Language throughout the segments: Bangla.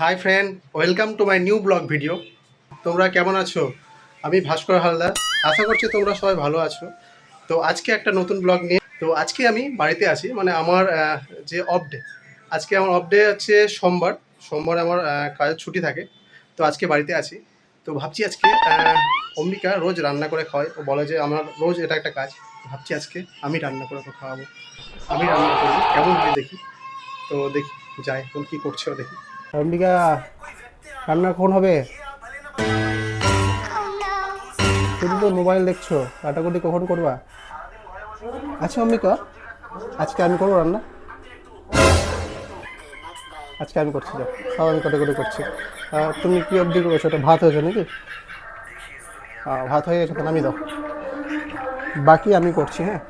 Hi friend, welcome to my new blog video. তোমরা কেমন আছো? আমি ভাস্কর হালদার। আশা করছি তোমরা সবাই ভালো আছো। তো আজকে একটা নতুন ব্লগ নিয়ে আজকে আমি বাড়িতে আছি, মানে আমার যে অফ ডে। আজকে আমার অফ ডে হচ্ছে সোমবার। সোমবার আমার কাজের ছুটি থাকে। তো আজকে বাড়িতে আছি। তো ভাবছি আজকে অম্বিকা রোজ রান্না করে খাওয়াই। ও বলে যে আমার রোজ এটা একটা কাজ। ভাবছি আজকে আমি রান্না করে ওকে খাওয়াবো। আমি রান্না করবো, কেমন হয় দেখি। তো দেখি যাই, এখন কী করছে ও দেখি। অম্বিকা, রান্না কখন হবে? শুধু তো মোবাইল দেখছো, কাটাকুটি কখন করবা? আচ্ছা অম্বিকা, আজকে আমি করবো রান্না। আজকে আমি করছি, যাও সব আমি কাটাকুটি করছি। তুমি কি অবধি করেছো? ওটা ভাত হয়েছে নাকি? ভাত হয়ে গেছে, তাহলে আমি দাও, বাকি আমি করছি। হ্যাঁ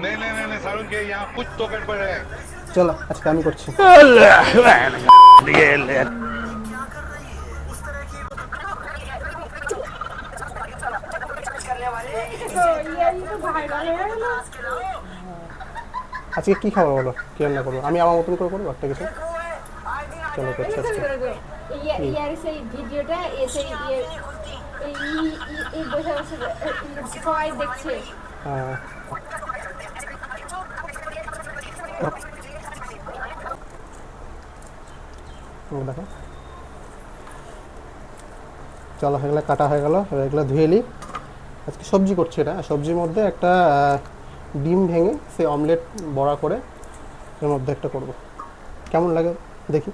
नहीं नहीं नहीं नहीं सारुण के यहाँ कुछ तो गड़बड़ है। চলো, আজকে আমি করছি। আজকে কি খাবো বলো, কি রান্না করবো? আমি আমার মতন করে করবো একটা কিছু। চলো করছি আজকে। ইয়ার সেই ভিডিওটা সেই এই বসে বসে সবাই দেখছে। হ্যাঁ, দেখো, চলো এগুলো কাটা হয়ে গেল, এবার এগুলো ধুয়ে নিই। আজকে সবজি করছি, এটা সবজির মধ্যে একটা ডিম ভেঙে সে অমলেট বড়া করে এর মধ্যে একটা করব, কেমন লাগে দেখি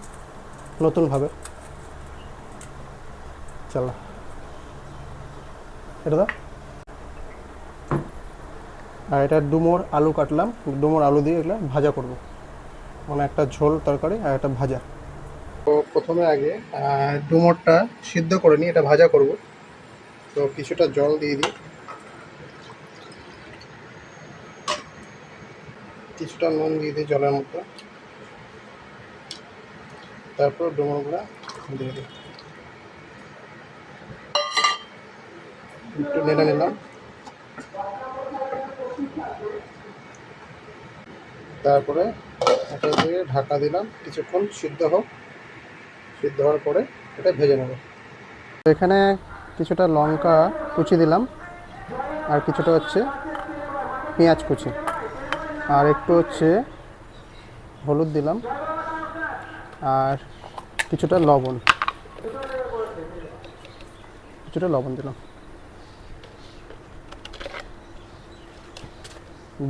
নতুনভাবে। চলো এটা দাও। আর এটা ডুমোর আলু কাটলাম, ডুমোর আলু দিয়ে এগুলো ভাজা করব, মানে একটা ঝোল তরকারি আর একটা ভাজা। তো প্রথমে আগে ডুমোরটা সিদ্ধ করে নিই, এটা ভাজা করব। তো কিছুটা জল দিয়ে দিই, কিছুটা নুন দিয়ে দিই জলের মধ্যে, তারপর ডুমোরগুলো দিয়ে দিই, একটু নেড়ে নিলাম। তারপরে এটা দিয়ে ঢাকা দিলাম, কিছুক্ষণ সিদ্ধ হোক। সিদ্ধ হওয়ার পরে এটা ভেজে নেব। এখানে কিছুটা লঙ্কা কুচি দিলাম, আর কিছুটা হচ্ছে পেঁয়াজ কুচি, আর একটু হচ্ছে হলুদ দিলাম, আর কিছুটা লবণ দিলাম,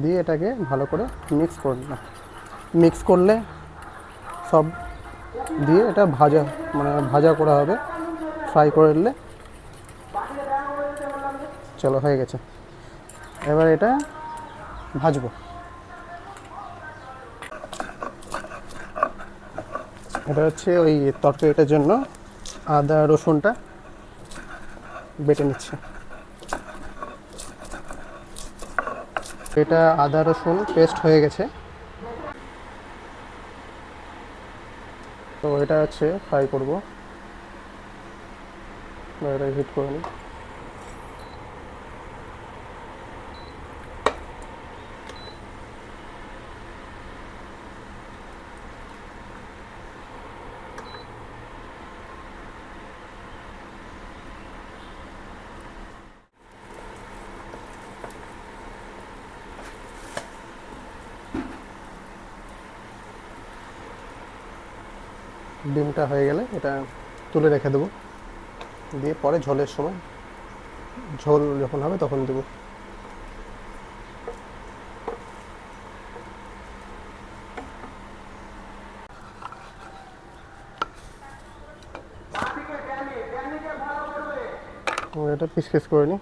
দিয়ে এটাকে ভালো করে মিক্স করে নিলাম। মিক্স করলে সব দিয়ে এটা ভাজা, মানে ভাজা করা হবে, ফ্রাই করে নিলে। চলো হয়ে গেছে, এবার এটা ভাজবো। এটা হচ্ছে ওই তরকারিটার জন্য আদা রসুনটা বেটে নিচ্ছে। এটা আদা রসুন পেস্ট হয়ে গেছে। তো এটা হচ্ছে ফ্রাই করব, এটা হিট করে নিই। ডিমটা হয়ে গেলে এটা তুলে রেখে দেবো, দিয়ে পরে ঝোলের সময়, ঝোল যখন হবে তখন দেবো। এটা পিস পিস করে নিই।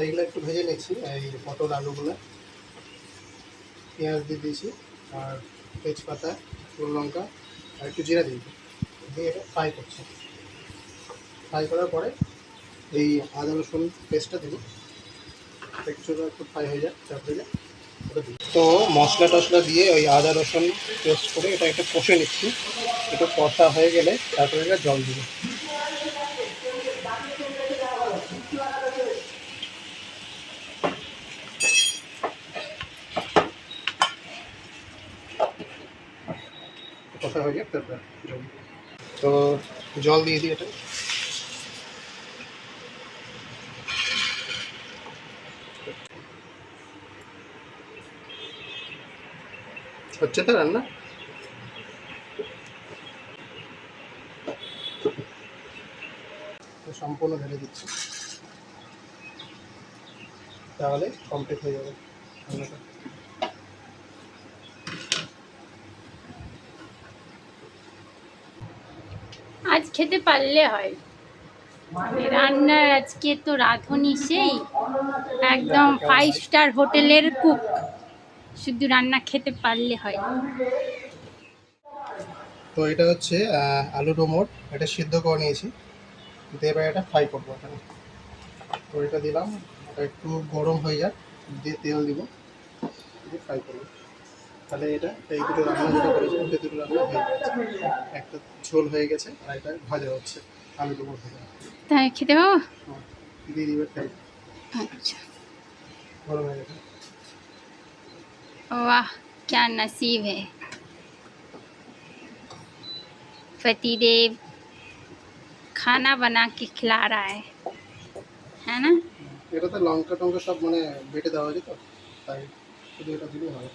এইগুলো একটু ভেজে নিচ্ছি, এই পটল আলুগুলো। পেঁয়াজ দিয়ে দিয়েছি, আর তেজপাতা, শুকনো লঙ্কা, আর একটু জিরা দিয়েছি, দিয়ে এটা ফ্রাই করছি। ফ্রাই করার পরে এই আদা রসুন পেস্টটা দেবো, একটু ফ্রাই হয়ে যায়, তারপরে ওটা দিই। তো মশলা টশলা দিয়ে ওই আদা রসুন পেস্ট করে এটা একটু কষে নিচ্ছি। একটু কষা হয়ে গেলে তারপরে এটা জল দিব। হয়ে যাক তারপর জল। তো জল দিয়ে দিই এটা। হচ্ছে তো রান্না। তো সম্পূর্ণ ঢেলে দিচ্ছি, তাহলে কমপ্লিট হয়ে যাবে রান্নাটা। আজ খেতে পারলে হয়। রান্নার আজকে তো রাঁধুনি সেই একদম 5 স্টার হোটেলের কুক, শুধু রান্না খেতে পারলে হয়। তো এটা হচ্ছে আলু ডোমর, এটা সিদ্ধ করে নিয়েছি, দিয়ে এবার এটা ফ্রাই করবো এখানে। তো এটা দিলাম, এটা একটু গরম হয়ে যাক, দিয়ে তেল দিব, দিয়ে ফ্রাই করবো। তাহলে এটা এই দুটো রান্না যেটা করেছি এই দুটো রান্না হয়ে গেছে, একটা ঝোল হয়ে গেছে আর এটা ভাজা হচ্ছে আলু ডোমর ভাজা। তাই খেতে পাবো? দিয়ে দিবে ফ্রাই, আচ্ছা। গরম হয়ে গেছে। वाह क्या नसीब है, पतिदेव खाना बना के खिला रहा है ना? এটাতে লঙ্কা টঙ্কা সব মানে বেটে দেওয়া হয়েছে, তো তাই শুধু এটা দিলেই হবে।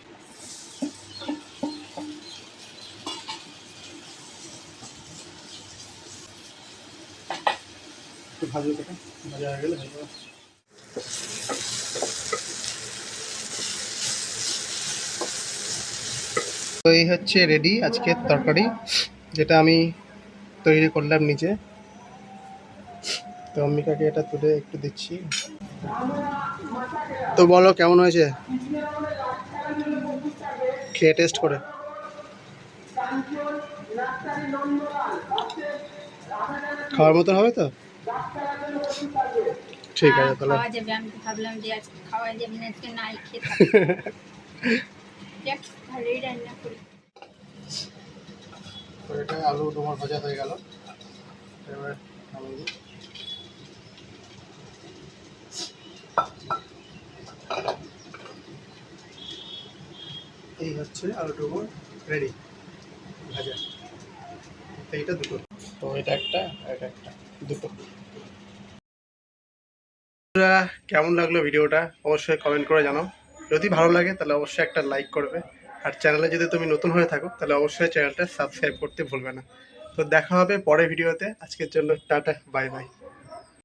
একটু ভাজবে, এটা ভাজা হয়ে গেলে হয়ে যাবে। তো এই হচ্ছে রেডি আজকের তরকারি, যেটা আমি তৈরি করলাম নিজে। তো অম্বিকাকে এটা তুলে একটু দিচ্ছি। তো বলো কেমন হয়েছে, খেয়ে টেস্ট করে। খাওয়ার মতন হবে তো? ঠিক আছে তাহলে। খাওয়া যাবে, আমি তো ভাবলাম যে আজকে খাওয়া যাবে না, আজকে নাই খেতে দেখ ভালোই রান্না করি। তো এটা আলু ডোমর ভাজা হয়ে গেল, এবার নামিয়ে দিই। এই হচ্ছে আলু ডোমর রেডি ভাজা। তো এইটা দুটো, তো এটা একটা আর এটা একটা, দুটো। কেমন লাগলো ভিডিওটা অবশ্যই কমেন্ট করে জানাও। যদি ভালো লাগে তাহলে অবশ্যই একটা লাইক করবে, আর চ্যানেলে যদি তুমি নতুন হয়ে থাকো তাহলে অবশ্যই চ্যানেলটা সাবস্ক্রাইব করতে ভুলবে না। তো দেখা হবে পরের ভিডিওতে, আজকের জন্য টাটা, বাই বাই।